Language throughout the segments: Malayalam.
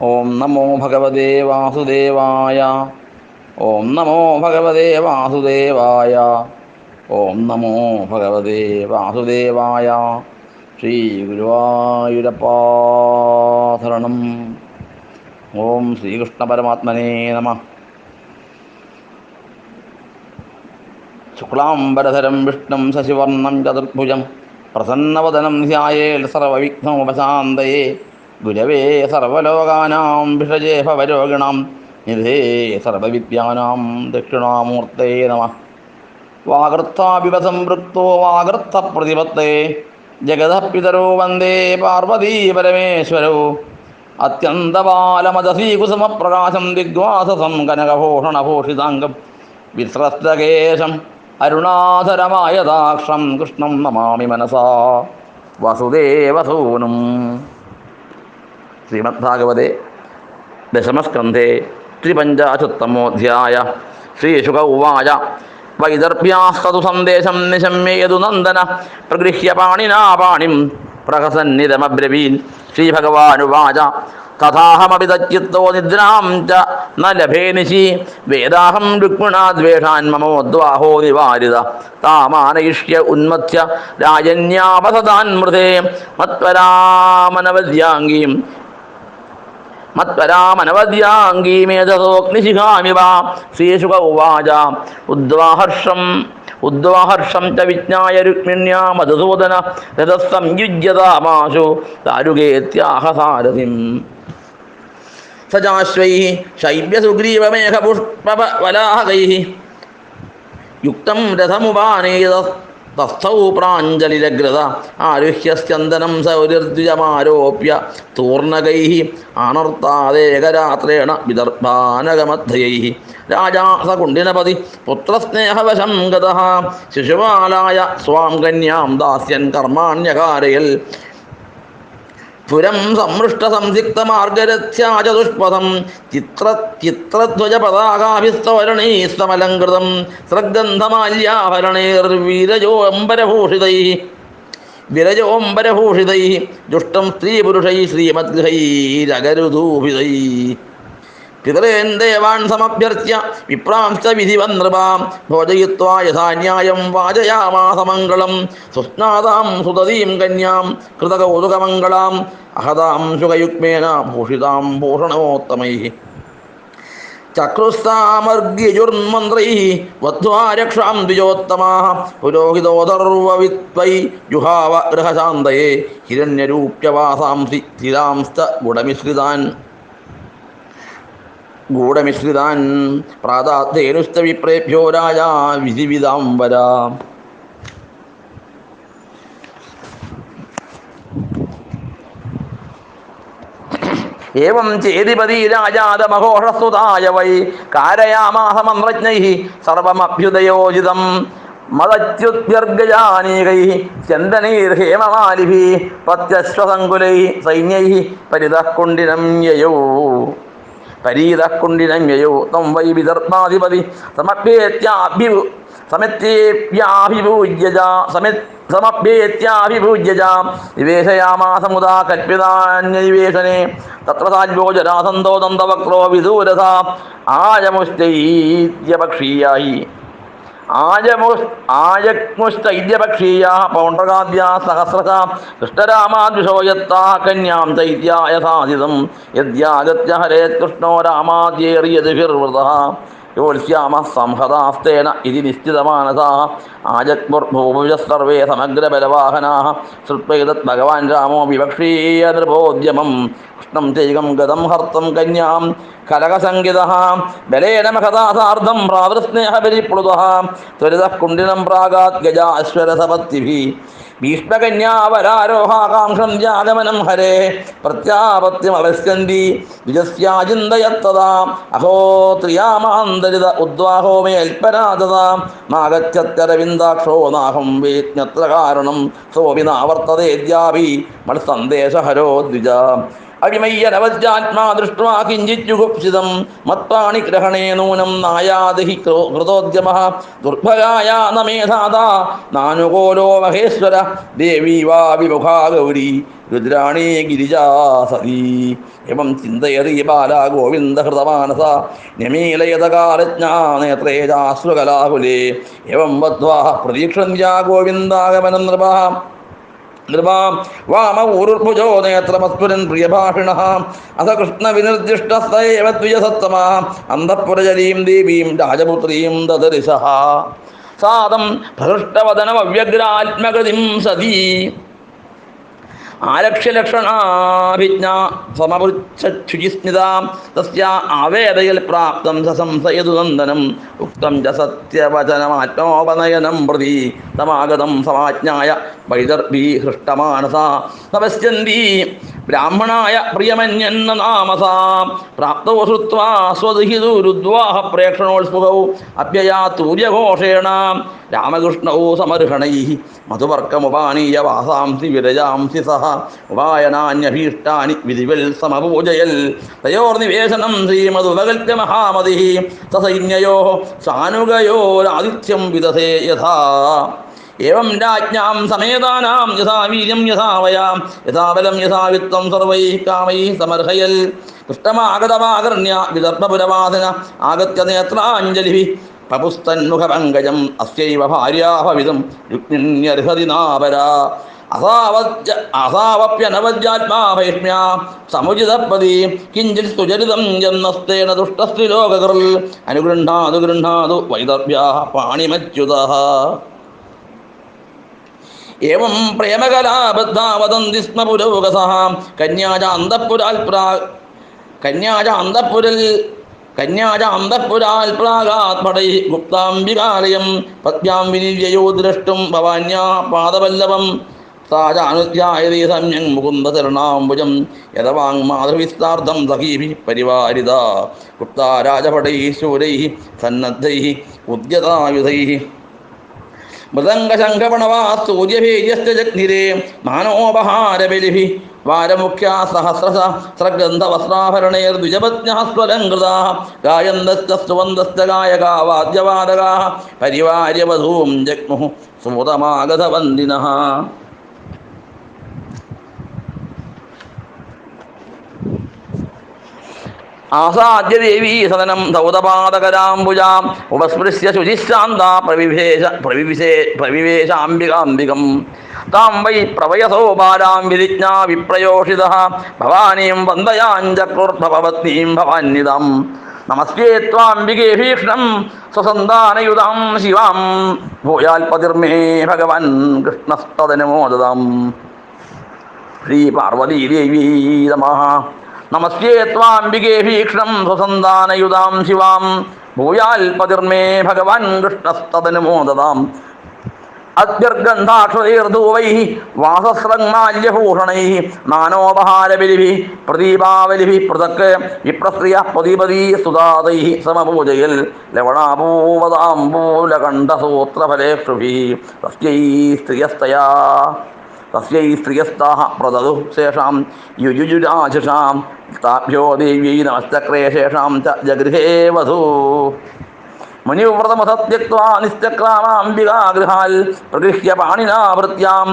ഓം നമോ ഭഗവതേ വാസുദേവായ. ഓം നമോ ഭഗവതേ വാസുദേവായ. ഓം നമോ ഭഗവതേ വാസുദേവായ. ശ്രീ ഗുരുവായൂരപ്പാ ശരണം. ഓം ശ്രീകൃഷ്ണ പരമാത്മനേ നമഃ. ശുക്ലാംബരധരം വിഷ്ണും ശശിവർണം ചതുർഭുജം പ്രസന്നവദനം ധ്യായേൽ സർവവിഘ്നോപശാന്തയേ. ഗുരവേ സർവലോകാനാം ഭിഷജേ ഭവരോഗിണാം നിധേ സർവവിദ്യാനാം ദക്ഷിണാമൂർത്തേ നമഃ. വാഗർത്ഥാഭിവസംപൃക്തോ വാഗർത്ഥപ്രതിപത്തേ ജഗതഃ പിതരോ വന്ദേ പാർവതീ പരമേശ്വരോ. അത്യന്തബാലമദസീകുസുമപ്രകാശം ദിഗ്വാസസം കനകഭൂഷണഭൂഷിതാംഗം വിസ്രസ്തകേശം അരുണാധരമായതാക്ഷം കൃഷ്ണം നമാമി മനസാ വസുദേവസൂനും. ശ്രീമദ്ഭാഗവതേ ദശമസ്കന്ധേ ത്രിപഞ്ചാശത്തമോധ്യായ. ശ്രീശുക ഉവാച വൈദർഭ്യാസ്തതു സന്ദേശം നിശമ്യ യദുനന്ദന പ്രഗൃഹ്യ പാണിനാ പാണിം പ്രഹസന്നിതമബ്രവീൻ. ശ്രീഭഗവാനുവാച തഥാഹമപി തച്ചിത്തോ നിദ്രാം ച ന ലഭേ നിശി വേദാഹം രുക്മിണാദ്വേഷാൻ മമോദ്വാഹോ നിവാരിത താമാനയിഷ്യ ഉന്മത്യ രാജന്യാപസതാൻ മൃതേ മത്പരാമനവദ്യാംഗീം മത്പരാമനവദ്യാംഗീമേധസോഗ്നിശിഖാമിവ. ശ്രീശുക ഉവാച ഉദ്വാഹർഷം ച വിജ്ഞായ രുക്മിണ്യാ മധുസൂദന രഥസ്സംയുജ്യതാമാശു ദാരുകേത്യാഹ സാരഥിം. സജാശ്വൈഃ ശൈബ്യസുഗ്രീവമേഘപുഷ്പവലാഹകൈഃ യുക്തം രഥമുപാനേയ തസ്ഥൗ പ്രാഞ്ജലിരഗ്രത ആരുഹ്യ സ്യന്ദനം സൗരദ്വിജമാരോപ്യ തൂർണകൈഃ ആനർത്താദേകരാത്രേണ വിദർഭാനഗമധ്യൈഃ. രാജാ സ കുണ്ഡിനപതി പുത്രസ്നേഹവശം ഗതഃ ശിശുപാലായ സ്വാം കന്യാം ദാസ്യൻ കർമാണ്യകാരയൽ. പുരം സംമൃഷ്ട സംസിക്ത മാർഗരഥ്യാചതുഷ്പഥം ചിത്രധ്വജ പതാകാഭിസ്തവരണൈസ്തമലങ്കൃതം സ്രഗ്ഗന്ധമാല്യാഭരണൈർവിരജോംബരഭൂഷിതൈ ദുഷ്ടം സ്ത്രീപുരുഷൈ ശ്രീമദ്ഗൃഹൈരഗരുധൂഭിതൈ. പിതॄൻ ദേവാൻ സമഭ്യർച്ച്യ വിപ്രാംശ്ച വിധിവൻ നൃപാം ഭോജയിത്വാ യഥാന്യായം വാചയാമാസ മംഗളം. സുസ്നാതാം സുതതീം കന്യാം കൃതകൗതുകമംഗളാം അഹതാം ശുകയുഗ്മേന ഭൂഷിതാം ഭൂഷണോത്തമൈഃ. ചക്രുസ്താമർഗ്യജുർമന്ത്രൈഃ വധ്വാ രക്ഷാം ദ്വിജോത്തമാഃ പുരോഹിതോധർവവിദ്വൈ ജുഹാവ ഗൃഹശാന്തയേ ഹിരണ്യരൂപ്യവാസാംസി സ്ഥിരാംസ്ത ഗൂഢമിശ്രിതാൻ പ്രാതാത്തേനുസ്ത വിപ്രേഭ്യോ രാജാ വിധിവിദാംബര. ഏവം ചേതിപതി രാജാദമഘോഷസ്തുതായ വൈ കാരയാമാസ മന്ത്രജ്ഞൈഃ സർവമഭ്യുദയോജിതം മദച്യുത്യർഗജാനീകൈഃ ചന്ദനൈർഹേമമാലിഭിः പ്രത്യശ്വസങ്കുലൈഃ സൈന്യൈഃ പരിതഃ കുണ്ഡിനം യയൗ ത്വം വൈ വിദർഭാധിപതി സമഭ്യേത്യാഭിഭൂജ്യ നിവേശയാമാസ മുദാ കൽപ്പിതാന്യനിവേശനെ. തത്ര സാജ്യോ ജരാസന്ധോ ദന്തവക്രോ വിദൂരഥ ആജഗ്മുഷ്ടൈദ്യപക്ഷീയാ പൗണ്ഡ്രകാദ്യാ സഹസ്രശാ കൃഷ്ണരാമാദ്വിഷോ യത്താ കന്യാം ചൈത്യായ സാധിതം യദ്യാഗത്യ ഹരേത് കൃഷ്ണോ രാമാദ്യേറിയതിഭിർവൃതഃ യോത്സ്യാമ സംഹതാസ്തേന ഇതി നിശ്ചിതമാനസാഃ ആജഗ്മുർഭൂഭുജഃ സർവേ സമഗ്രബലവാഹനാഃ ശ്രുത്വൈതത് ഭഗവാൻ രാമോ വിവക്ഷീയ നൃപോദ്യമം കൃഷ്ണം ചൈകം ഗതം ഹർത്തം കന്യാം കലകസംഗിതഃ ബലേന മഹതാ സാർദ്ധം ഭ്രാതൃസ്നേഹബലിപ്ലുതഃ ത്വരിതഃ കുണ്ഡിനം പ്രാഗാത് ഗജാശ്വരസപത്തിഭിः ഭീഷ്മകന്യാവരാരോഹാകാംക്ഷം ജാഗമനം ഹരേ പ്രത്യാപത്യമവസ്യന്തി ദ്വിജസ്യാചിന്തയത്തതാ അഹോ ത്രിയാമാന്തരിത ഉദ്വാഹോ മേ അൽപരാതത നാഗച്ഛത്യരവിന്ദാക്ഷോ നാഹം വേജ്ഞത്ര കാരണം സോപി നാവർത്തതേദ്യാഭി മത്സന്ദേശഹരോ ദ്വിജ. അവിമയ്യനവജ്ജാത്മാ ദൃഷ്ട്വാ കിഞ്ചിജ്ജുഗുപ്സിതം മത്പാണിഗ്രഹണേ നൂനം നായാതി ഹി കൃതോദ്യമഃ ദുർഭഗായ നമേധാതാ നാനുകോലോ മഹേശ്വര ദേവീ വാ വിമുഖാ ഗൗരി രുദ്രാണീ ഗിരിജാ സതീ എവം ചിന്തയതി ബാല ഗോവിന്ദഹൃതമാനസ നിമീലയതകാലജ്ഞാ നേത്രേ ചാശ്രുകലാകുലേ എവം വദ്വാ പ്രതീക്ഷന്ത്യാ ഗോവിന്ദാഗമനം നൃപാം വാമ ഊരുർഭുജോ നേത്രമസ്ഫുരൻ പ്രിയഭാഷിണഃ അഥ കൃഷ്ണവിനിർദിഷ്ടസ്തയേവ ദ്വിജസത്തമഃ അന്തഃപുരജലീം ദേവീം രാജപുത്രീം ദദർശഃ സാദം പ്രഹൃഷ്ടവദനമവ്യഗ്രാത്മകൃതിം സതീ ആലക്ഷ്യലക്ഷണാഭിജ്ഞ സമപുച്ഛുചിസ്മിതാം തസ്യാ ആവേദയൽ പ്രാപ്തം സസംസയതു നന്ദനം ഉക്തം ച സത്യവചനമാത്മോപനയനം പ്രതി തമാഗതം സമാജ്ഞായ വൈദർഭീ ഹൃഷ്ടമാനസാ തപസ്യന്തി ബ്രാഹ്മണായ പ്രിയമന്യന്ന നാമസാ പ്രാപ്തോ ശ്രുത്വാ സ്വദുഹിതുരുദ്വാഹ പ്രേക്ഷണോത്സുകൗ അഭ്യയാ തൂര്യഘോഷേണ രാമകൃഷ്ണൗ സമർഹണൈഃ മധുവർക്കമുപാനീയ വാസാംസി വിരജാംസി സഹ ഉപായനാന്യഭീഷ്ടാനി വിധിവൽ സമപൂജയൽ തയോർനിവേശനം ശ്രീമതുപകൽപ്യ മഹാമതിഃ സസൈന്യയോ സാനുഗയോരാദിത്യം വിദധേ യഥാ ഏവം രാജ്ഞാം സമേതാനാം യഥാ വീര്യം യഥാ വയാം യഥാ ബലം യഥാ വിത്തം സർവൈഃ കാമൈഃ സമർഹയൽ കൃഷ്ടമാഗതമാകർണ്യ വിദർഭപുരവാസന ആഗത്യ നേത്രാഞ്ജലിഃ പപുസ്തന്മുഖപങ്കജം അസ്യൈവ ഭാര്യാഭവിതം രുക്മിണ്യർഹതി നാപരാ അസാവപ്യനവജ്ജാത്മാ ഭൈഷ്മ്യാ സമുചിതപദി കിഞ്ചിത് സുചരിതം ജന്മസ്തേന ദുഷ്ടസ്ത്രീലോകകൃൽ അനുഗൃഹാതു ഗൃഹാതു വൈദർഭ്യാഃ പാണിമച്യുതഃ ഏവം പ്രേമകലാബദ്ധാ വദന്തി സ്മ പുരോഗസഃ കന്യാജാന്തഃപുരാൽ പ്രാഗാത്മടൈ ഗുപ്താംബികാലയം പത്യാം വിനിര്യയോ ദ്രഷ്ടും ഭവാന്യാ പാദപല്ലവം സാജാനുധ്യായതേ സമ്യങ് മുകുന്ദചരണാംബുജം യഥവാങ്മാധവിസ്താർത്ഥം സഖീഭിഃ പരിവാരിത ഗുപ്താ രാജഭടൈഃ ശൂരൈഃ സന്നദ്ധൈഃ ഉദ്യതായുധൈഃ മൃദംഗശംഖപണവാ സൂര്യഭേര്യസ്യ ജഗ്നിരേ മാനോപഹാരബലിഭിഃ വാരമുഖ്യാ സഹസ്രഗന്ധവസ്ത്രാഭരണൈർദ്വിജപത്ന്യഃ സ്വലംകൃതാഃ ഗായന്തശ്ച സ്തുവന്തശ്ച ഗായകാ വാദ്യവാദകാഃ പരിവാര്യ വധൂം ജഗ്മുഃ സുമുദമാഗതവന്ദിനഃ. ആസാദ്യ ദേവീ സദനം ദൗതപാദകരാംബുജാം ഉപസ്പൃശ്യ ശുചിശാന്താ പ്രവിവേശാംബികാംബികം താം വൈ പ്രവയസോ ബാലാം വിധിജ്ഞാ വിപ്രയോഷിതഃ ഭവാനീം വന്ദയാഞ്ചക്രുർഭവപത്നീം ഭവാന്വിതാം നമസ്തേ ത്വാംബികേ ഭീക്ഷ്ണം സ്വസന്താനയുതാം ശിവാം ഭൂയാൽപതിർമേ ഭഗവാൻ കൃഷ്ണസ്തദനുമോദതാം. ശ്രീ പാർവതീദേവീ നമഃ. നമസ്തേ ത്വാംബികേ ഭീക്ഷ്ണം സ്വസന്താനയുതാം ശിവാം ഭൂയാൽപതിർമേ ഭഗവാൻ കൃഷ്ണസ്തദനുമോദതാം. അദ്യർഗന്ധാക്ഷതൈർധൂവൈഃ വാസസ്രഗ്മാല്യഭൂഷണൈഃ നാനോപഹാരബലിഭിഃ പ്രദീപാവലിഭിഃ പൃഥക് വിപ്രസ്ത്രിയഃ പതിപതീ സുതാതൈഃ സമപൂജയൽ ലവണാപൂവതാംബൂലകണ്ഠസൂത്രഫലേക്ഷുഭിः തസ്യൈ സ്ത്രിയസ്താഃ പ്രദദുഃ ശേഷാം യുജുജുരാശിഷാം താഭ്യോ ദേവ്यै നമസ്ചക്രേ ശേഷാം ച ജഗൃഹേ വധൂ. മുനിവ്രതമസത്യക്ത്വാ നിശ്ചക്രാമാംബികാഗൃഹാൽ പ്രഗൃഹ്യ പാണിനാ ഭൃത്യാം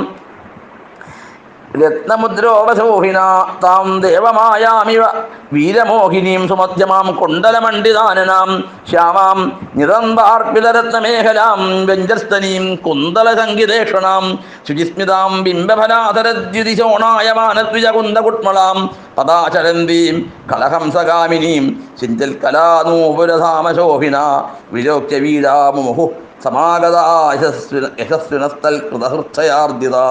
രത്നമുദ്രോപശോഭിനാ താം ദേവമായാമിവ വീരമോഹിനീം സുമധ്യമാം കുണ്ടലമണ്ഡിതാനനാം ശ്യാമാം നിതന്താർപ്പിതരത്നമേഖലാം വ്യഞ്ജസ്തനീം കുന്തലസംഗിതേക്ഷണാം ശുചിസ്മിതാം ബിംബഫലാധരദ്യുതിശോണായമാനദ്വിജകുന്ദകുട്മളാം തഥാചരന്തീം കലഹംസകാമിനീം സിഞ്ചൽകലാനൂപുരധാമശോഭിനാ വിലോക്യ വീരാമുമുഹു സമാഗതാ യശസ്വിനസ്തൽകൃതഹൃച്ഛയാർദിതാ.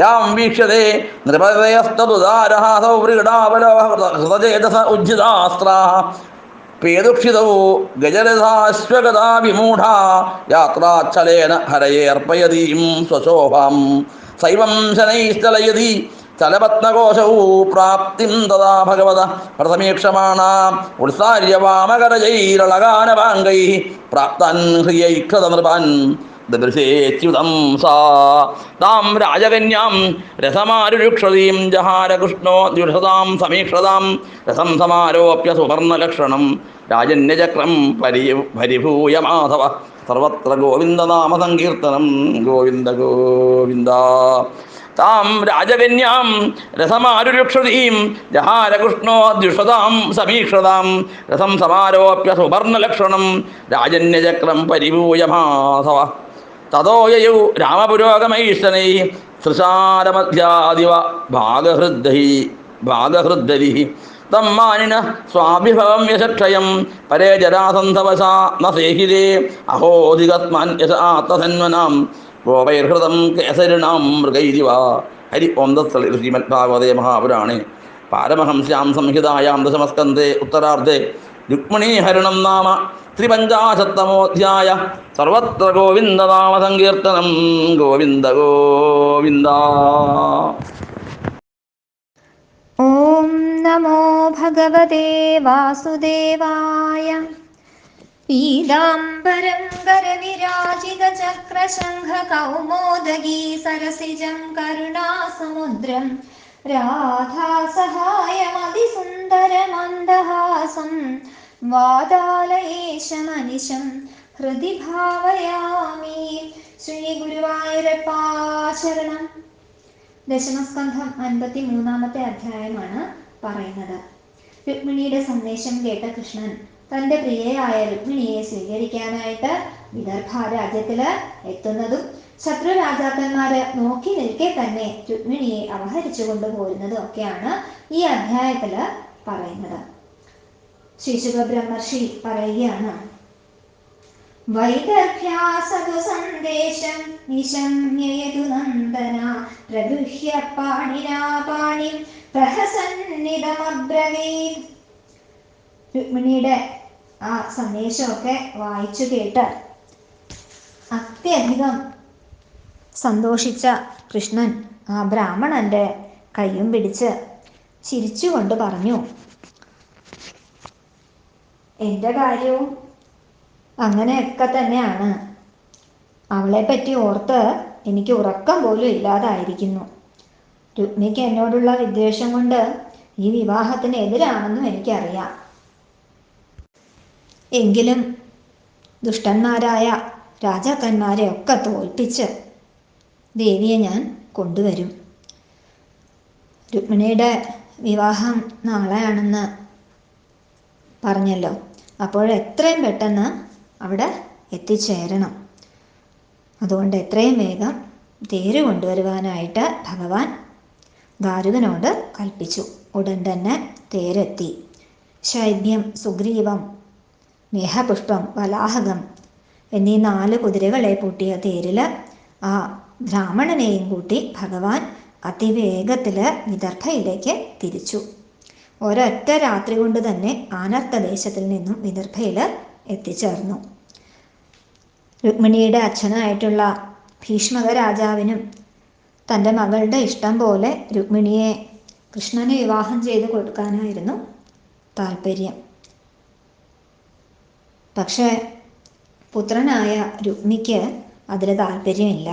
യാം വീക്ഷ്യതേ നൃപതയസ്തദുദാരഃ സൗവ്രീടാബലഹൃതചേതസ ഉജ്ജിതാസ്ത്രാഃ പേദുക്ഷിതൗ ഗജരഥാശ്വഗതാ വിമൂഢാ യാത്രാച്ഛലേന ഹരയേർപ്പയതീം സ്വശോഭാം സൈവം ശനൈശ്ചലയതി ചലപത്നകോശൗ പ്രാപ്തിം തഥാ ഭഗവത പ്രഥമീക്ഷമാണാ ഉത്സാര്യ വാമകരജൈരളകാനപാംഗൈഃ പ്രാപ്താൻ ഹ്രിയൈക്ഷതനൃപാൻ ദദൃശേച്യുതം സാ താം രാജകന്യാം രസമാരുരുക്ഷതീം ജഹാരകൃഷ്ണോ ദ്വിഷതാം സമീക്ഷതാം രസം സമാരോപ്യ സുവർണലക്ഷണം രാജന്യചക്രം പരിഭൂയ മാധവ സർവത്ര ഗോവിന്ദനാമ സങ്കീർത്തനം ഗോവിന്ദ ഗോവിന്ദ. താം രാജകന്യാം രസമാരുരുക്ഷതീം ജഹാരകൃഷ്ണോ ദ്വിഷതാം സമീക്ഷതാം രസം സമാരോപ്യ സുവർണലക്ഷണം രാജന്യചക്രം പരിഭൂയ മാധവ. തതോ യയൗ രാമപുരോഗമൈഷ്ടനൈ സൃശാരമധ്യാദിവ ഭാഗഹൃദ്ദരി തം മാനിന സ്വാഭിഭവം യശക്ഷയം പരേ ജരാസന്ധവശാ ന സേഹിതേ അഹോധികത്മാൻ യശ ആത്മസന്വനാം ഗോപൈർഹൃതം കേസരിണാം മൃഗൈരിവ. ഹരി ഓം തത്സൽ. ശ്രീമദ് ഭാഗവതേ മഹാപുരാണേ പാരമഹംസ്യാം സംഹിതായാം ദശമസ്കന്ധേ ഉത്തരാർദ്ധേ രുക്മിണീഹരണം നാമ ത്രിപഞ്ചാശത്തമോധ്യായ. സർവത്ര ഗോവിന്ദനാമ സങ്കീർത്തനം ഗോവിന്ദ ഗോവിന്ദ. ഓം നമോ ഭഗവതേ വാസുദേവായ. പീതാംബരം കരവിരാജിത ചക്രശംഖ കൗമോദഗീ സരസിജം കരുണാസമുദ്രം രാധാസഹായമതിസുന്ദരമന്ദഹാസം വാതാലയേശമനിശം ഹൃദി ഭാവയാമി. ശ്രീ ഗുരുവായൂരപ്പാ ശരണം. ദശമസ്കന്ധം 53-ാമത്തെ അധ്യായമാണ് പറയുന്നത്. രുക്മിണിയുടെ സന്ദേശം കേട്ട കൃഷ്ണൻ തന്റെ പ്രിയയായ രുക്മിണിയെ സ്വീകരിക്കാനായിട്ട് വിദർഭ രാജ്യത്തില് എത്തുന്നതും ശത്രു രാജാക്കന്മാര് നോക്കി നിൽക്കെ തന്നെ രുക്മിണിയെ അപഹരിച്ചു കൊണ്ടുപോരുന്നതും ഒക്കെയാണ് ഈ അധ്യായത്തില് പറയുന്നത്. ശിശുക ബ്രഹ്മർഷി പറയുകയാണ്: വൈദർഭ്യാസതു സന്ദേശം നിശമ്യയതു നന്ദന പ്രഗൃഹ്യ പാണിനാ പാണിം പ്രഹസന്നിതമബ്രവീത്. രുക്മിണിയുടെ ആ സന്ദേശമൊക്കെ വായിച്ചു കേട്ട് അത്യധികം സന്തോഷിച്ച കൃഷ്ണൻ ആ ബ്രാഹ്മണന്റെ കൈയും പിടിച്ച് ചിരിച്ചുകൊണ്ട് പറഞ്ഞു: എൻ്റെ കാര്യവും അങ്ങനെയൊക്കെ തന്നെയാണ്. അവളെ പറ്റി ഓർത്ത് എനിക്ക് ഉറക്കം പോലും ഇല്ലാതായിരിക്കുന്നു. രുക്മിണിക്ക് എന്നോടുള്ള വിദ്വേഷം കൊണ്ട് ഈ വിവാഹത്തിന് എതിരാണെന്നും എനിക്കറിയാം. എങ്കിലും ദുഷ്ടന്മാരായ രാജാക്കന്മാരെ ഒക്കെ തോൽപ്പിച്ച് ദേവിയെ ഞാൻ കൊണ്ടുവരും. രുക്മിണിയുടെ വിവാഹം നാളെയാണെന്ന് പറഞ്ഞല്ലോ. അപ്പോൾ എത്രയും പെട്ടെന്ന് അവിടെ എത്തിച്ചേരണം. അതുകൊണ്ട് എത്രയും വേഗം തേര് കൊണ്ടുവരുവാനായിട്ട് ഭഗവാൻ ദാരുകനോട് കൽപ്പിച്ചു. ഉടൻ തന്നെ തേരെത്തി. ശൈബ്യം, സുഗ്രീവം, മേഹപുഷ്പം, വലാഹകം എന്നീ 4 കുതിരകളെ പൂട്ടിയ തേരിൽ ആ ബ്രാഹ്മണനെയും കൂട്ടി ഭഗവാൻ അതിവേഗത്തിൽ വിദർഭയിലേക്ക് തിരിച്ചു. ഒരൊറ്റ രാത്രി കൊണ്ട് തന്നെ ആനർത്തദേശത്തിൽ നിന്നും വിദർഭയിൽ എത്തിച്ചേർന്നു. രുക്മിണിയുടെ അച്ഛനായിട്ടുള്ള ഭീഷ്മക രാജാവിനും തൻ്റെ മകളുടെ ഇഷ്ടം പോലെ രുക്മിണിയെ കൃഷ്ണന് വിവാഹം ചെയ്ത് കൊടുക്കാനായിരുന്നു താല്പര്യം. പക്ഷേ പുത്രനായ രുക്മിക്ക് അതിൽ താല്പര്യമില്ല.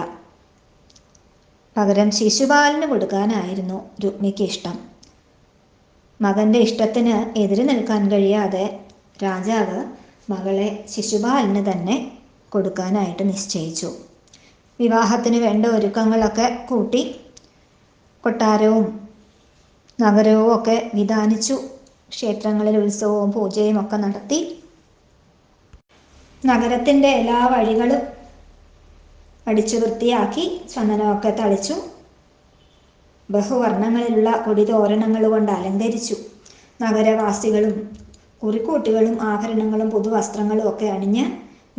പകരം ശിശുപാലന് കൊടുക്കാനായിരുന്നു രുക്മിക്ക് ഇഷ്ടം. മകൻ്റെ ഇഷ്ടത്തിന് എതിര് നിൽക്കാൻ കഴിയാതെ രാജാവ് മകളെ ശിശുപാലന് തന്നെ കൊടുക്കാനായിട്ട് നിശ്ചയിച്ചു. വിവാഹത്തിന് വേണ്ട ഒരുക്കങ്ങളൊക്കെ കൂട്ടി കൊട്ടാരവും നഗരവും ഒക്കെ വിധാനിച്ചു. ക്ഷേത്രങ്ങളിൽ ഉത്സവവും പൂജയും ഒക്കെ നടത്തി. നഗരത്തിൻ്റെ എല്ലാ വഴികളും അടിച്ചു വൃത്തിയാക്കി ചന്ദനമൊക്കെ തളിച്ചു. ബഹുവർണ്ണങ്ങളിലുള്ള കൊടിതോരണങ്ങൾ കൊണ്ട് അലങ്കരിച്ചു. നഗരവാസികളും കുറിക്കൂട്ടുകളും ആഭരണങ്ങളും പുതുവസ്ത്രങ്ങളും ഒക്കെ അണിഞ്ഞ്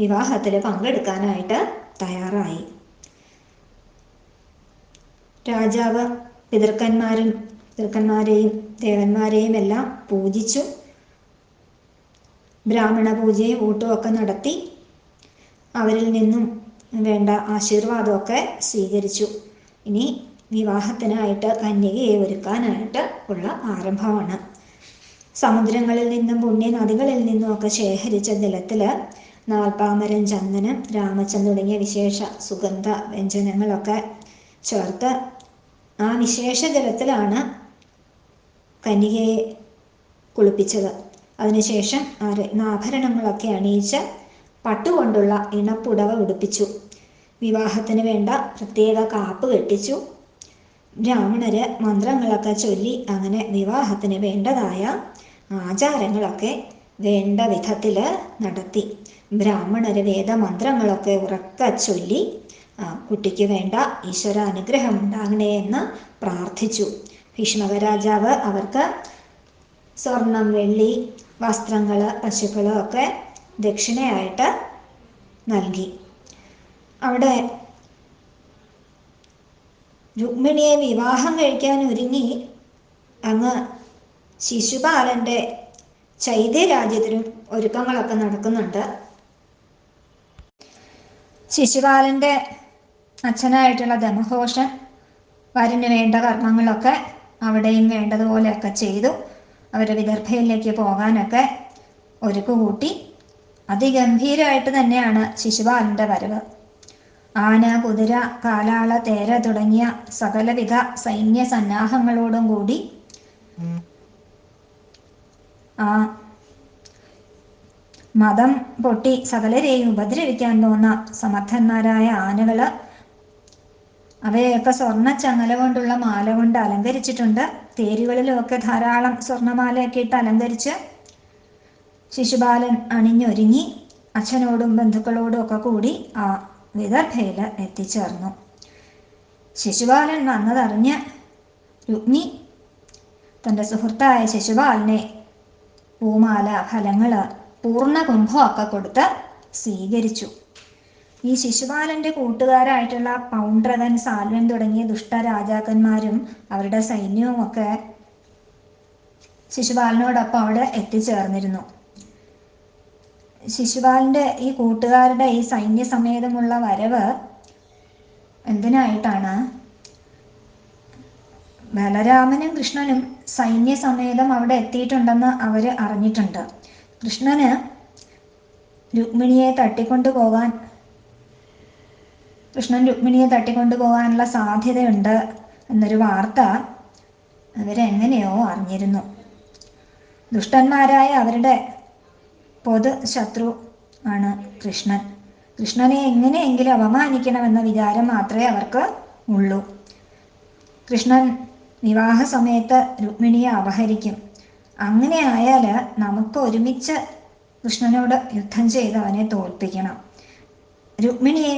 വിവാഹത്തിൽ പങ്കെടുക്കാനായിട്ട് തയ്യാറായി. രാജാവ് പിതൃക്കന്മാരെയും ദേവന്മാരെയും എല്ലാം പൂജിച്ചു. ബ്രാഹ്മണ പൂജയും ഊട്ടുമൊക്കെ നടത്തി. അവരിൽ നിന്നും വേണ്ട ആശീർവാദമൊക്കെ സ്വീകരിച്ചു. ഇനി വിവാഹത്തിനായിട്ട് കന്യകയെ ഒരുക്കാനായിട്ട് ഉള്ള ആരംഭമാണ്. സമുദ്രങ്ങളിൽ നിന്നും പുണ്യ നദികളിൽ നിന്നും ഒക്കെ ശേഖരിച്ച ജലത്തിൽ നാൽപ്പാമരം, ചന്ദനം, രാമച്ചം തുടങ്ങിയ വിശേഷ സുഗന്ധ വ്യഞ്ജനങ്ങളൊക്കെ ചേർത്ത് ആ വിശേഷ ജലത്തിലാണ് കന്യകയെ കുളിപ്പിച്ചത്. അതിനുശേഷം ആഭരണങ്ങളൊക്കെ അണിയിച്ച് പട്ടുകൊണ്ടുള്ള ഇണപ്പുടവ ഉടുപ്പിച്ചു. വിവാഹത്തിന് വേണ്ട പ്രത്യേക കാപ്പ് കെട്ടിച്ചു. ബ്രാഹ്മണര് മന്ത്രങ്ങളൊക്കെ ചൊല്ലി അങ്ങനെ വിവാഹത്തിന് വേണ്ടതായ ആചാരങ്ങളൊക്കെ വേണ്ട വിധത്തില് നടത്തി. ബ്രാഹ്മണര് വേദമന്ത്രങ്ങളൊക്കെ ഉറക്ക ചൊല്ലി കുട്ടിക്ക് വേണ്ട ഈശ്വര അനുഗ്രഹം ഉണ്ടാകണേ എന്ന് പ്രാർത്ഥിച്ചു. ഭീഷ്മക രാജാവ് അവർക്ക് സ്വർണം, വെള്ളി, വസ്ത്രങ്ങള്, പശുക്കള് ഒക്കെ ദക്ഷിണയായിട്ട് നൽകി. അവിടെ രുക്മിണിയെ വിവാഹം കഴിക്കാൻ ഒരുങ്ങി അങ്ങ് ശിശുപാലന്റെ ചൈത്യരാജ്യത്തിനും ഒരുക്കങ്ങളൊക്കെ നടക്കുന്നുണ്ട്. ശിശുപാലന്റെ അച്ഛനായിട്ടുള്ള ദമഘോഷൻ വരന് വേണ്ട കർമ്മങ്ങളൊക്കെ അവിടെയും വേണ്ടതുപോലെയൊക്കെ ചെയ്തു. അവർ വിദർഭയിലേക്ക് പോകാനൊക്കെ ഒരുക്കുകൂട്ടി. അതിഗംഭീരമായിട്ട് തന്നെയാണ് ശിശുപാലന്റെ വരവ്. ആന, കുതിര, കാലാള, തേര തുടങ്ങിയ സകലവിധ സൈന്യ സന്നാഹങ്ങളോടും കൂടി ആ മതം പൊട്ടി സകലരെയും ഉപദ്രവിക്കാൻ പോകുന്ന സമർത്ഥന്മാരായ ആനകള്, അവയൊക്കെ സ്വർണ്ണ ചങ്ങല കൊണ്ടുള്ള മാല കൊണ്ട് അലങ്കരിച്ചിട്ടുണ്ട്. തേരുകളിലുമൊക്കെ ധാരാളം സ്വർണ്ണമാലയൊക്കെ ഇട്ട് അലങ്കരിച്ച് ശിശുപാലൻ അണിഞ്ഞൊരുങ്ങി അച്ഛനോടും ബന്ധുക്കളോടും ഒക്കെ കൂടി ആ വിദർഭയില് എത്തിച്ചേർന്നു. ശിശുപാലൻ വന്നതറിഞ്ഞ് രുക്മി തൻ്റെ സുഹൃത്തായ ശിശുപാലനെ പൂമാല, ഫലങ്ങള്, പൂർണ്ണ കുംഭമൊക്കെ കൊടുത്ത് സ്വീകരിച്ചു. ഈ ശിശുപാലന്റെ കൂട്ടുകാരായിട്ടുള്ള പൗണ്ഡ്രകൻ, സാൽവൻ തുടങ്ങിയ ദുഷ്ടരാജാക്കന്മാരും അവരുടെ സൈന്യവും ഒക്കെ ശിശുപാലനോടൊപ്പം അവിടെ എത്തിച്ചേർന്നിരുന്നു. ശിശുപാലന്റെ ഈ കൂട്ടുകാരുടെ ഈ സൈന്യസമേതമുള്ള വരവ് എന്തിനായിട്ടാണ്? ബലരാമനും കൃഷ്ണനും സൈന്യസമേതം അവിടെ എത്തിയിട്ടുണ്ടെന്ന് അവര് അറിഞ്ഞിട്ടുണ്ട്. കൃഷ്ണൻ രുക്മിണിയെ തട്ടിക്കൊണ്ടുപോകാനുള്ള സാധ്യതയുണ്ട് എന്നൊരു വാർത്ത അവരെങ്ങനെയോ അറിഞ്ഞിരുന്നു. ദുഷ്ടന്മാരായ അവരുടെ പൊതു ശത്രു ആണ് കൃഷ്ണൻ. കൃഷ്ണനെ എങ്ങനെയെങ്കിലും അപമാനിക്കണമെന്ന വിചാരം മാത്രമേ അവർക്ക് ഉള്ളൂ. കൃഷ്ണൻ വിവാഹ സമയത്ത് രുക്മിണിയെ അപഹരിക്കും. അങ്ങനെ ആയാൽ നമുക്ക് ഒരുമിച്ച് കൃഷ്ണനോട് യുദ്ധം ചെയ്ത് അവനെ തോൽപ്പിക്കണം. രുക്മിണിയെ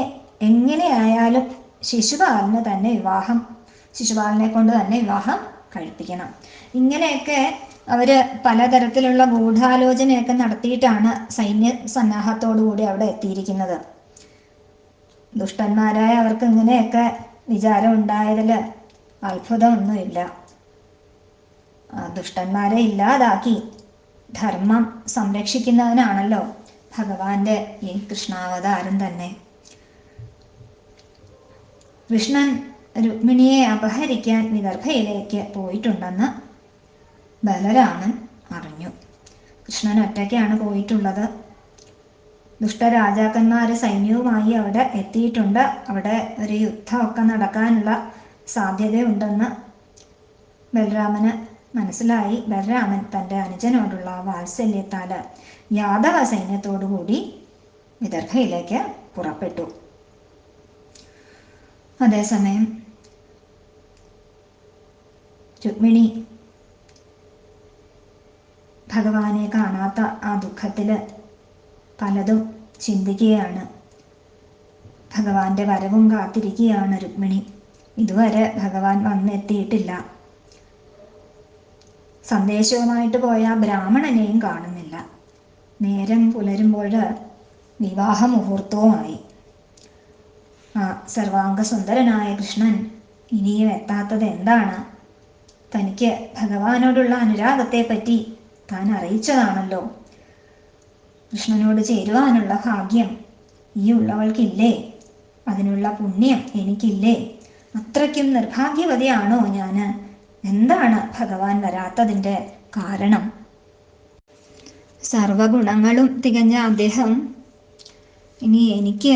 എങ്ങനെയായാലും ശിശുപാലനെ കൊണ്ട് തന്നെ വിവാഹം കഴിപ്പിക്കണം. ഇങ്ങനെയൊക്കെ അവര് പലതരത്തിലുള്ള ഗൂഢാലോചനയൊക്കെ നടത്തിയിട്ടാണ് സൈന്യ സന്നാഹത്തോടുകൂടി അവിടെ എത്തിയിരിക്കുന്നത്. ദുഷ്ടന്മാരായ അവർക്ക് ഇങ്ങനെയൊക്കെ വിചാരം ഉണ്ടായതില് അത്ഭുതമൊന്നുമില്ല. ദുഷ്ടന്മാരെ ഇല്ലാതാക്കി ധർമ്മം സംരക്ഷിക്കുന്നവനാണല്ലോ ഭഗവാന്റെ ഈ കൃഷ്ണാവതാരം തന്നെ. കൃഷ്ണൻ രുക്മിണിയെ അപഹരിക്കാൻ വിദർഭയിലേക്ക് പോയിട്ടുണ്ടെന്ന് ബലരാമൻ അറിഞ്ഞു. കൃഷ്ണൻ ഒറ്റയ്ക്കാണ് പോയിട്ടുള്ളത്. ദുഷ്ടരാജാക്കന്മാര് സൈന്യവുമായി അവിടെ എത്തിയിട്ടുണ്ട്. അവിടെ ഒരു യുദ്ധമൊക്കെ നടക്കാനുള്ള സാധ്യതയുണ്ടെന്ന് ബലരാമന് മനസ്സിലായി. ബലരാമൻ തൻ്റെ അനുജനോടുള്ള വാത്സല്യത്താല് യാദവ സൈന്യത്തോടുകൂടി വിദർഭയിലേക്ക് പുറപ്പെട്ടു. അതേസമയം രുക്മിണി ഭഗവാനെ കാണാത്ത ആ ദുഃഖത്തില് പലതും ചിന്തിക്കുകയാണ്. ഭഗവാന്റെ വരവും കാത്തിരിക്കുകയാണ് രുക്മിണി. ഇതുവരെ ഭഗവാൻ വന്നെത്തിയിട്ടില്ല. സന്ദേശവുമായിട്ട് പോയ ബ്രാഹ്മണനെയും കാണുന്നില്ല. നേരം പുലരുമ്പോൾ വിവാഹ മുഹൂർത്തവുമായി. ആ സർവാംഗ സുന്ദരനായ കൃഷ്ണൻ ഇനിയും എത്താത്തത് എന്താണ്? തനിക്ക് ഭഗവാനോടുള്ള അനുരാഗത്തെപ്പറ്റി താൻ അറിയിച്ചതാണല്ലോ. കൃഷ്ണനോട് ചേരുവാനുള്ള ഭാഗ്യം ഈ ഉള്ളവൾക്കില്ലേ? അതിനുള്ള പുണ്യം എനിക്കില്ലേ? അത്രയ്ക്കും നിർഭാഗ്യവതിയാണോ ഞാന്? എന്താണ് ഭഗവാൻ വരാത്തതിൻ്റെ കാരണം? സർവഗുണങ്ങളും തികഞ്ഞ അദ്ദേഹം ഇനി എനിക്ക്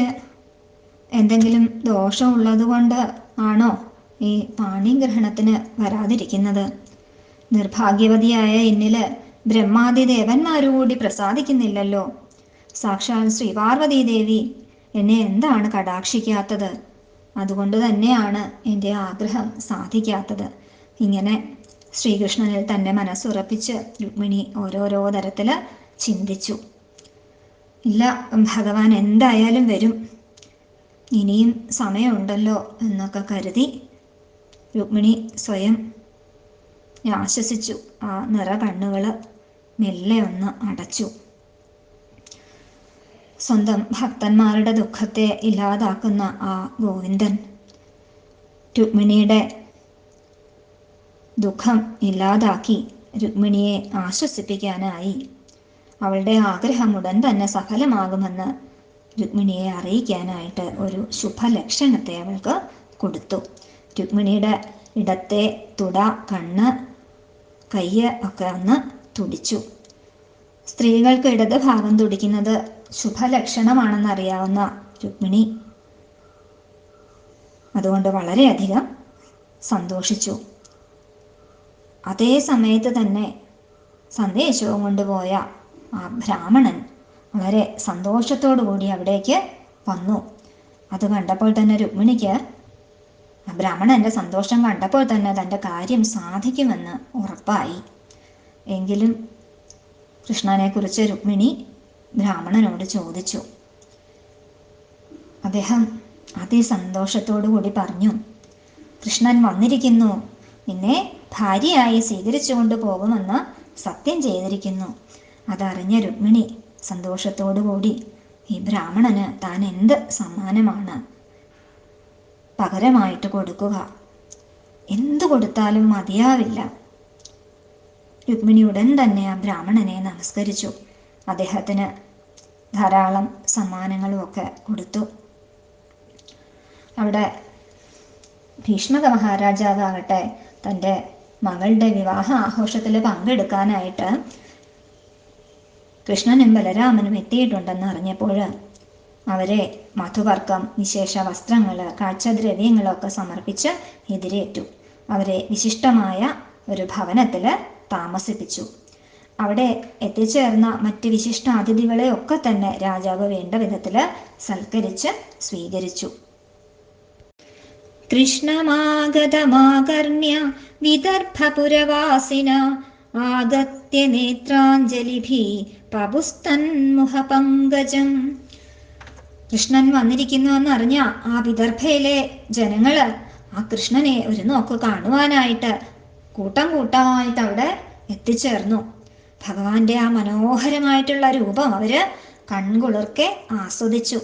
എന്തെങ്കിലും ദോഷമുള്ളത് കൊണ്ട് ആണോ ഈ പാണിഗ്രഹണത്തിന് വരാതിരിക്കുന്നത്? നിർഭാഗ്യവതിയായ എന്നില് ബ്രഹ്മാദി ദേവന്മാരുകൂടി പ്രസാദിക്കുന്നില്ലല്ലോ. സാക്ഷാൽ ശ്രീപാർവതീ ദേവി എന്നെ എന്താണ് കടാക്ഷിക്കാത്തത്? അതുകൊണ്ട് തന്നെയാണ് എൻ്റെ ആഗ്രഹം സാധിക്കാത്തത്. ഇങ്ങനെ ശ്രീകൃഷ്ണനിൽ തന്നെ മനസ്സുറപ്പിച്ച് രുക്മിണി ഓരോരോ തരത്തില് ചിന്തിച്ചു. ഇല്ല, ഭഗവാൻ എന്തായാലും വരും, ഇനിയും സമയമുണ്ടല്ലോ എന്നൊക്കെ കരുതി രുക്മിണി സ്വയം ആശ്വസിച്ചു. ആ നിറ കണ്ണുകള് മെല്ലെ ഒന്ന് അടച്ചു. സ്വന്തം ഭക്തന്മാരുടെ ദുഃഖത്തെ ഇല്ലാതാക്കുന്ന ആ ഗോവിന്ദൻ രുക്മിണിയുടെ ദുഃഖം ഇല്ലാതാക്കി രുക്മിണിയെ ആശ്വസിപ്പിക്കാനായി. അവളുടെ ആഗ്രഹം ഉടൻ തന്നെ സഫലമാകുമെന്ന് രുക്മിണിയെ അറിയിക്കാനായിട്ട് ഒരു ശുഭലക്ഷണത്തെ അവൾക്ക് കൊടുത്തു. രുക്മിണിയുടെ ഇടത്തെ തുട, കണ്ണ്, കയ്യ് ഒക്കെ ഒന്ന് തുടിച്ചു. സ്ത്രീകൾക്ക് ഇടത് ഭാഗം തുടിക്കുന്നത് ശുഭലക്ഷണമാണെന്നറിയാവുന്ന രുക്മിണി അതുകൊണ്ട് വളരെയധികം സന്തോഷിച്ചു. അതേ സമയത്ത് തന്നെ സന്ദേശവും കൊണ്ടുപോയ ആ ബ്രാഹ്മണൻ വളരെ സന്തോഷത്തോടു കൂടി അവിടേക്ക് വന്നു. അത് കണ്ടപ്പോൾ തന്നെ രുക്മിണിക്ക്, ആ ബ്രാഹ്മണന്റെ സന്തോഷം കണ്ടപ്പോൾ തന്നെ തൻ്റെ കാര്യം സാധിക്കുമെന്ന് ഉറപ്പായി. എങ്കിലും കൃഷ്ണനെക്കുറിച്ച് രുക്മിണി ബ്രാഹ്മണനോട് ചോദിച്ചു. അദ്ദേഹം അതിസന്തോഷത്തോടു കൂടി പറഞ്ഞു, കൃഷ്ണൻ വന്നിരിക്കുന്നു, നിന്നെ ഭാര്യയായി സ്വീകരിച്ചുകൊണ്ട് പോകുമെന്ന് സത്യം ചെയ്തിരിക്കുന്നു. അതറിഞ്ഞ രുക്മിണി സന്തോഷത്തോടു കൂടി ഈ ബ്രാഹ്മണന് താൻ എന്ത് സമ്മാനമാണ് പകരമായിട്ട് കൊടുക്കുക, എന്തു കൊടുത്താലും മതിയാവില്ല. രുക്മിണി ഉടൻ തന്നെ ആ ബ്രാഹ്മണനെ നമസ്കരിച്ചു. അദ്ദേഹത്തിന് ധാരാളം സമ്മാനങ്ങളും ഒക്കെ കൊടുത്തു. അവിടെ ഭീഷ്മക മഹാരാജാവാകട്ടെ തൻ്റെ മകളുടെ വിവാഹ ആഘോഷത്തിൽ പങ്കെടുക്കാനായിട്ട് കൃഷ്ണനും ബലരാമനും എത്തിയിട്ടുണ്ടെന്ന് അറിഞ്ഞപ്പോൾ അവരെ മധുവർക്കം, വിശേഷ വസ്ത്രങ്ങൾ, കാഴ്ചദ്രവ്യങ്ങളൊക്കെ സമർപ്പിച്ച് എതിരേറ്റു. അവരെ വിശിഷ്ടമായ ഒരു ഭവനത്തിൽ താമസിപ്പിച്ചു. അവിടെ എത്തിച്ചേർന്ന മറ്റ് വിശിഷ്ട അതിഥികളെ ഒക്കെ തന്നെ രാജാവ് വേണ്ട വിധത്തിൽ സൽക്കരിച്ച് സ്വീകരിച്ചു. കൃഷ്ണമാഗതമാകർണ്യ വിദർഭപുരവാസിന ആഗത്യ നേത്രാഞ്ജലിഭി പപുസ്തന്മുഖപങ്കജം. കൃഷ്ണൻ വന്നിരിക്കുന്നു എന്നറിഞ്ഞ ആ വിദർഭയിലെ ജനങ്ങള് ആ കൃഷ്ണനെ ഒരു നോക്ക് കാണുവാനായിട്ട് കൂട്ടം കൂട്ടമായിട്ട് അവിടെ എത്തിച്ചേർന്നു. ഭഗവാന്റെ ആ മനോഹരമായിട്ടുള്ള രൂപം അവര് കൺകുളിർക്കെ ആസ്വദിച്ചു.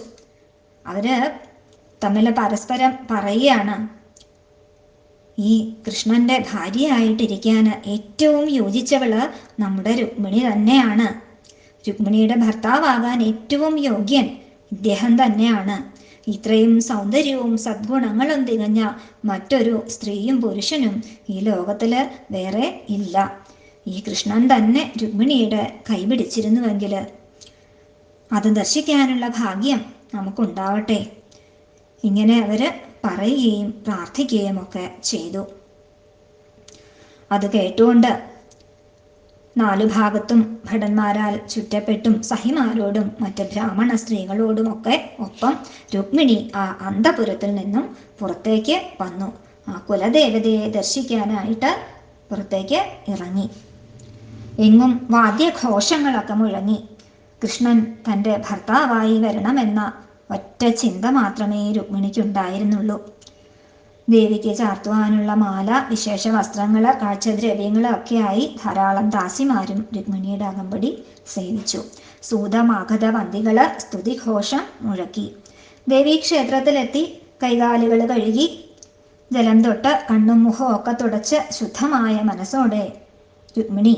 അവര് തമ്മിൽ പരസ്പരം പറയുകയാണ്, ഈ കൃഷ്ണന്റെ ഭാര്യയായിട്ടിരിക്കാൻ ഏറ്റവും യോജിച്ചവള് നമ്മുടെ രുക്മിണി തന്നെയാണ്. രുക്മിണിയുടെ ഭർത്താവാകാൻ ഏറ്റവും യോഗ്യൻ ഇദ്ദേഹം തന്നെയാണ്. ഇത്രയും സൗന്ദര്യവും സദ്ഗുണങ്ങളും തികഞ്ഞ മറ്റൊരു സ്ത്രീയും പുരുഷനും ഈ ലോകത്തില് വേറെ ഇല്ല. ഈ കൃഷ്ണൻ തന്നെ രുക്മിണിയുടെ കൈപിടിച്ചിരുന്നുവെങ്കിൽ അത് ദർശിക്കാനുള്ള ഭാഗ്യം നമുക്കുണ്ടാവട്ടെ. ഇങ്ങനെ അവര് പറയുകയും പ്രാർത്ഥിക്കുകയും ഒക്കെ ചെയ്തു. അത് കേട്ടുകൊണ്ട് നാലു ഭാഗത്തും ഭടന്മാരാൽ ചുറ്റപ്പെട്ടും സഹിമാരോടും മറ്റ് ബ്രാഹ്മണ സ്ത്രീകളോടുമൊക്കെ ഒപ്പം രുക്മിണി ആ അന്തപുരത്തിൽ നിന്നും പുറത്തേക്ക് വന്നു. ആ കുലദേവതയെ ദർശിക്കാനായിട്ട് പുറത്തേക്ക് ഇറങ്ങി. എങ്ങും വാദ്യഘോഷങ്ങളൊക്കെ മുഴങ്ങി. കൃഷ്ണൻ തൻ്റെ ഭർത്താവായി വരണമെന്ന ഒറ്റ ചിന്ത മാത്രമേ രുക്മിണിക്കുണ്ടായിരുന്നുള്ളൂ. ദേവിക്ക് ചാർത്തുവാനുള്ള മാല, വിശേഷ വസ്ത്രങ്ങൾ, കാഴ്ചദ്രവ്യങ്ങളൊക്കെയായി ധാരാളം ദാസിമാരും രുക്മിണിയുടെ അകമ്പടി സേവിച്ചു. സൂതമാഗത വന്ദികള് സ്തുതിഘോഷം മുഴക്കി. ദേവീക്ഷേത്രത്തിലെത്തി കൈകാലുകൾ കഴുകി ജലം തൊട്ട് കണ്ണും മുഖവും ഒക്കെ തുടച്ച് ശുദ്ധമായ മനസ്സോടെ രുക്മിണി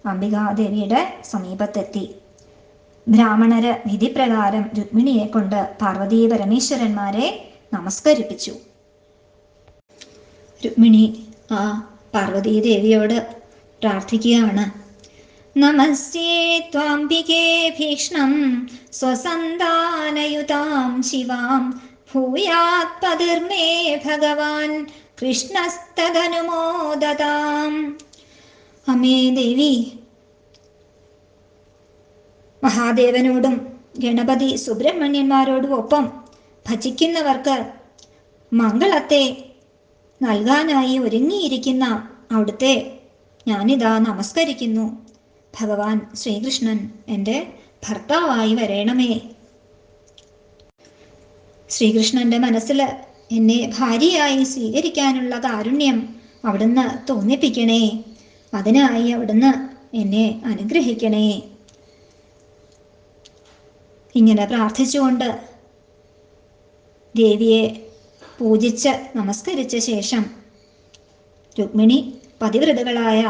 അംബികാദേവിയുടെ സമീപത്തെത്തി. ബ്രാഹ്മണര് വിധിപ്രകാരം രുക്മിണിയെ കൊണ്ട് പാർവതീ പരമേശ്വരന്മാരെ നമസ്കരിപ്പിച്ചു. രുക്മിണി ആ പാർവതീദേവിയോട് പ്രാർത്ഥിക്കുകയാണ്, നമസ്യേ ത്വാംബികേ ഭീഷ്ണം സ്വസന്താനയുതാം ശിവാം ഭൂയാത് പതിർമേ ഭഗവാൻ കൃഷ്ണസ്തദനുമോദതാം. അമ്മേ ദേവി, മഹാദേവനോടും ഗണപതി സുബ്രഹ്മണ്യന്മാരോടും ഒപ്പം ഭജിക്കുന്നവർക്ക് മംഗളത്തെ നൽകാനായി ഒരുങ്ങിയിരിക്കുന്ന അവിടുത്തെ ഞാനിതാ നമസ്കരിക്കുന്നു. ഭഗവാൻ ശ്രീകൃഷ്ണൻ എൻ്റെ ഭർത്താവായി വരണമേ. ശ്രീകൃഷ്ണന്റെ മനസ്സിൽ എന്നെ ഭാര്യയായി സ്വീകരിക്കാനുള്ള കാരുണ്യം അവിടുന്ന് തോന്നിപ്പിക്കണേ. അതിനായി അവിടുന്ന് എന്നെ അനുഗ്രഹിക്കണേ. ഇങ്ങനെ പ്രാർത്ഥിച്ചുകൊണ്ട് ദേവിയെ പൂജിച്ച് നമസ്കരിച്ച ശേഷം രുക്മിണി പതിവ്രതകളായ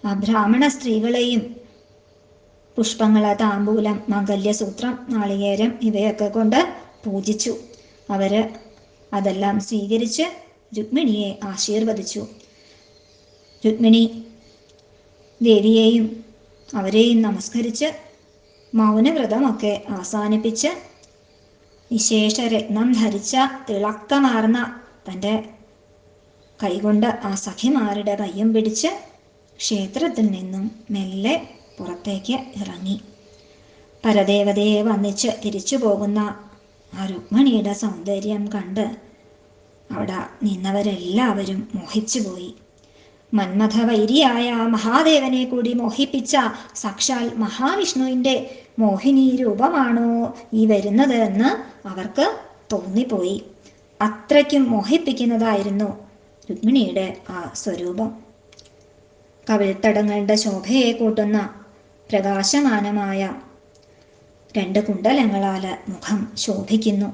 ആ ബ്രാഹ്മണ സ്ത്രീകളെയും പുഷ്പങ്ങള്, താമ്പൂലം, മാംഗല്യസൂത്രം, നാളികേരം ഇവയൊക്കെ കൊണ്ട് പൂജിച്ചു. അവര് അതെല്ലാം സ്വീകരിച്ച് രുക്മിണിയെ ആശീർവദിച്ചു. രുക്മിണി ദേവിയെയും അവരെയും നമസ്കരിച്ച് മൗനവ്രതമൊക്കെ അവസാനിപ്പിച്ച് വിശേഷ രത്നം ധരിച്ച തിളക്കമാർന്ന തൻ്റെ കൈകൊണ്ട് ആ സഖിമാരുടെ കയ്യും പിടിച്ച് ക്ഷേത്രത്തിൽ നിന്നും മെല്ലെ പുറത്തേക്ക് ഇറങ്ങി. പരദേവതയെ വന്നിച്ച് തിരിച്ചു പോകുന്ന ആ രുക്മിണിയുടെ സൗന്ദര്യം കണ്ട് അവിടെ നിന്നവരെല്ലാവരും മോഹിച്ചുപോയി. മന്മഥവൈരിയായ മഹാദേവനെ കൂടി മോഹിപ്പിച്ച സാക്ഷാൽ മഹാവിഷ്ണുവിൻ്റെ മോഹിനി രൂപമാണോ ഈ വരുന്നത് എന്ന് അവർക്ക് തോന്നിപ്പോയി. അത്രയ്ക്കും മോഹിപ്പിക്കുന്നതായിരുന്നു രുക്മിണിയുടെ ആ സ്വരൂപം. കവിൾത്തടങ്ങളുടെ ശോഭയെ കൂട്ടുന്ന പ്രകാശമാനമായ 2 കുണ്ടലങ്ങളാൽ മുഖം ശോഭിക്കുന്നു.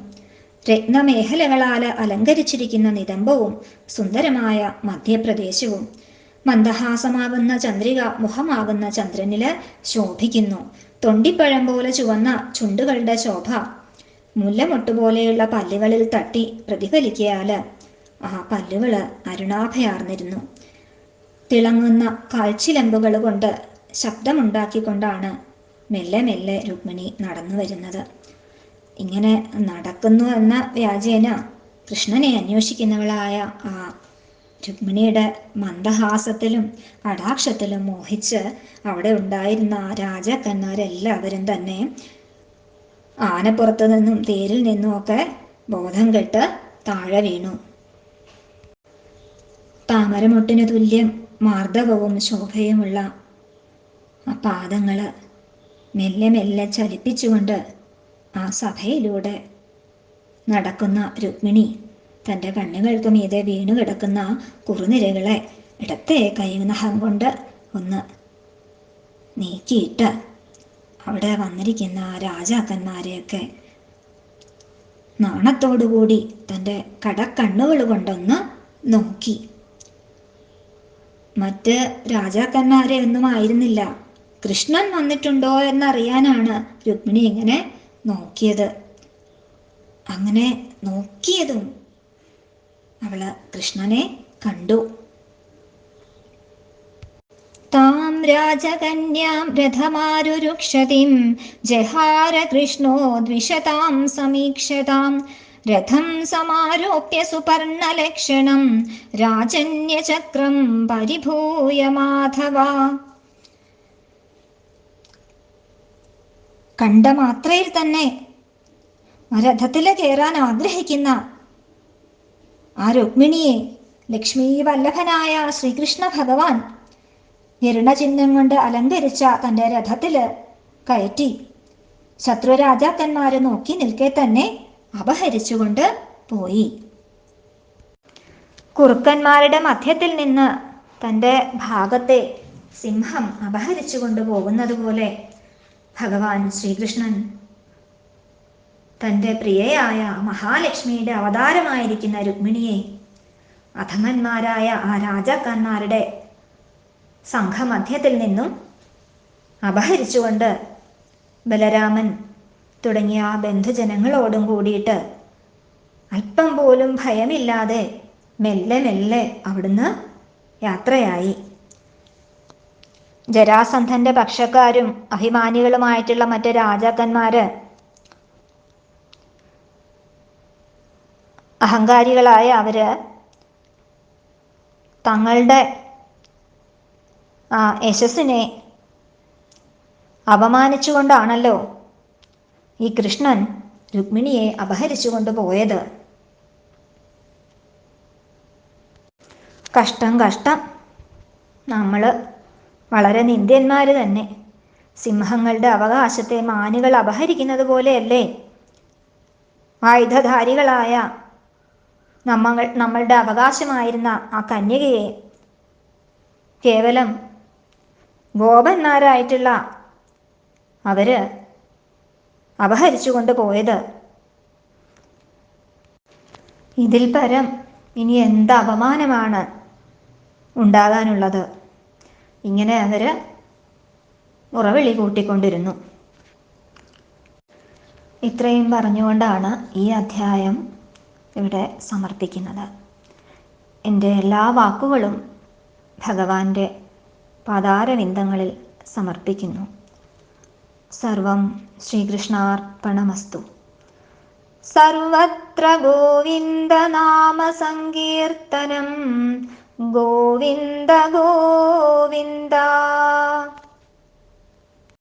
രത്നമേഖലകളാൽ അലങ്കരിച്ചിരിക്കുന്ന നിതംബവും സുന്ദരമായ മധ്യപ്രദേശവും മന്ദഹാസമാകുന്ന ചന്ദ്രിക മുഖമാകുന്ന ചന്ദ്രനില് ശോഭിക്കുന്നു. തൊണ്ടിപ്പഴം പോലെ ചുവന്ന ചുണ്ടുകളുടെ ശോഭ മുല്ലമൊട്ടുപോലെയുള്ള പല്ലുകളിൽ തട്ടി പ്രതിഫലിക്കയാല് ആ പല്ലുകള് അരുണാഭയാർന്നിരുന്നു. തിളങ്ങുന്ന കാൽച്ചിലമ്പുകൾ കൊണ്ട് ശബ്ദമുണ്ടാക്കിക്കൊണ്ടാണ് മെല്ലെ മെല്ലെ രുക്മിണി നടന്നു വരുന്നത്. ഇങ്ങനെ നടക്കുന്നു എന്ന വ്യാജേന കൃഷ്ണനെ അന്വേഷിക്കുന്നവളായ ആ രുക്മിണിയുടെ മന്ദഹാസത്തിലും കടാക്ഷത്തിലും മോഹിച്ച് അവിടെ ഉണ്ടായിരുന്ന രാജാക്കന്മാരെല്ലാവരും തന്നെ ആനപ്പുറത്തു നിന്നും തേരിൽ നിന്നുമൊക്കെ ബോധം കെട്ട് താഴെ വീണു. താമരമൊട്ടിന് തുല്യം മാർദ്ദവവും ശോഭയുമുള്ള ആ പാദങ്ങള് മെല്ലെ മെല്ലെ ചലിപ്പിച്ചുകൊണ്ട് ആ സഭയിലൂടെ നടക്കുന്ന രുക്മിണി തൻ്റെ കണ്ണുകൾക്ക് മീതെ വീണു കിടക്കുന്ന കുറുനിരകളെ ഇടത്തെ കൈനഖം കൊണ്ട് ഒന്ന് നീക്കിയിട്ട് അവിടെ വന്നിരിക്കുന്ന രാജാക്കന്മാരെയൊക്കെ നാണത്തോടുകൂടി തൻ്റെ കടക്കണ്ണുകൾ കൊണ്ടൊന്ന് നോക്കി. മറ്റ് രാജാക്കന്മാരെ ഒന്നും ആയിരുന്നില്ല, കൃഷ്ണൻ വന്നിട്ടുണ്ടോ എന്നറിയാനാണ് രുക്മിണി ഇങ്ങനെ നോക്കിയത്. അങ്ങനെ നോക്കിയതും അവള് കൃഷ്ണനെ കണ്ടു. താം രാജകന്യാം രഥമാരുരുക്ഷതിം ജഹാര കൃഷ്ണോ ദ്വിഷതാം സമീക്ഷതാം രഥം സമാരോപ്യ സുപർണലക്ഷണം രാജന്യചക്രം പരിഭൂയ മാധവ. കണ്ട മാത്രയിൽ തന്നെ രഥത്തില് കയറാൻ ആഗ്രഹിക്കുന്ന ആ രുക്മിണിയെ ലക്ഷ്മി വല്ലഭനായ ശ്രീകൃഷ്ണ ഭഗവാൻ ഗരുഡചിഹ്നം കൊണ്ട് അലങ്കരിച്ച തൻ്റെ രഥത്തില് കയറ്റി ശത്രുരാജാക്കന്മാര് നോക്കി നിൽക്കെ തന്നെ അപഹരിച്ചുകൊണ്ട് പോയി. കുറുക്കന്മാരുടെ മധ്യത്തിൽ നിന്ന് തൻ്റെ ഭാഗത്തെ സിംഹം അപഹരിച്ചു കൊണ്ടുപോകുന്നത് പോലെ ഭഗവാൻ ശ്രീകൃഷ്ണൻ തൻ്റെ പ്രിയയായ മഹാലക്ഷ്മിയുടെ അവതാരമായിരിക്കുന്ന രുക്മിണിയെ അധമന്മാരായ ആ രാജാക്കന്മാരുടെ സംഘമധ്യത്തിൽ നിന്നും അപഹരിച്ചുകൊണ്ട് ബലരാമൻ തുടങ്ങിയ ബന്ധുജനങ്ങളോടും കൂടിയിട്ട് അല്പം പോലും ഭയമില്ലാതെ മെല്ലെ മെല്ലെ അവിടുന്ന് യാത്രയായി. ജരാസന്ധന്റെ പക്ഷക്കാരും അഭിമാനികളുമായിട്ടുള്ള മറ്റ് രാജാക്കന്മാര് അഹങ്കാരികളായ അവര് തങ്ങളുടെ യശസ്സിനെ അപമാനിച്ചുകൊണ്ടാണല്ലോ ഈ കൃഷ്ണൻ രുക്മിണിയെ അപഹരിച്ചു കൊണ്ടുപോയത്. കഷ്ടം കഷ്ടം. നമ്മൾ വളരെ നിന്ദ്യന്മാർ തന്നെ. സിംഹങ്ങളുടെ അവകാശത്തെ മാനുകൾ അപഹരിക്കുന്നത് പോലെയല്ലേ ആയുധധാരികളായ നമ്മളുടെ അവകാശമായിരുന്ന ആ കന്യകയെ കേവലം ഗോപന്മാരായിട്ടുള്ള അവര് അപഹരിച്ചു കൊണ്ടുപോയത്. ഇതിൽ പരം ഇനി എന്ത് അപമാനമാണ് ഉണ്ടാകാനുള്ളത്? ഇങ്ങനെ അവര് ഉറവിളി കൂട്ടിക്കൊണ്ടിരുന്നു. ഇത്രയും പറഞ്ഞുകൊണ്ടാണ് ഈ അധ്യായം ഇവിടെ സമർപ്പിക്കുന്നത്. എൻ്റെ എല്ലാ വാക്കുകളും ഭഗവാന്റെ പാതാരവിന്ദങ്ങളിൽ സമർപ്പിക്കുന്നു. സർവം ശ്രീകൃഷ്ണാർപ്പണമസ്തു. സർവത്ര ഗോവിന്ദനാമ സങ്കീർത്തനം. ഗോവിന്ദ ഗോവിന്ദ.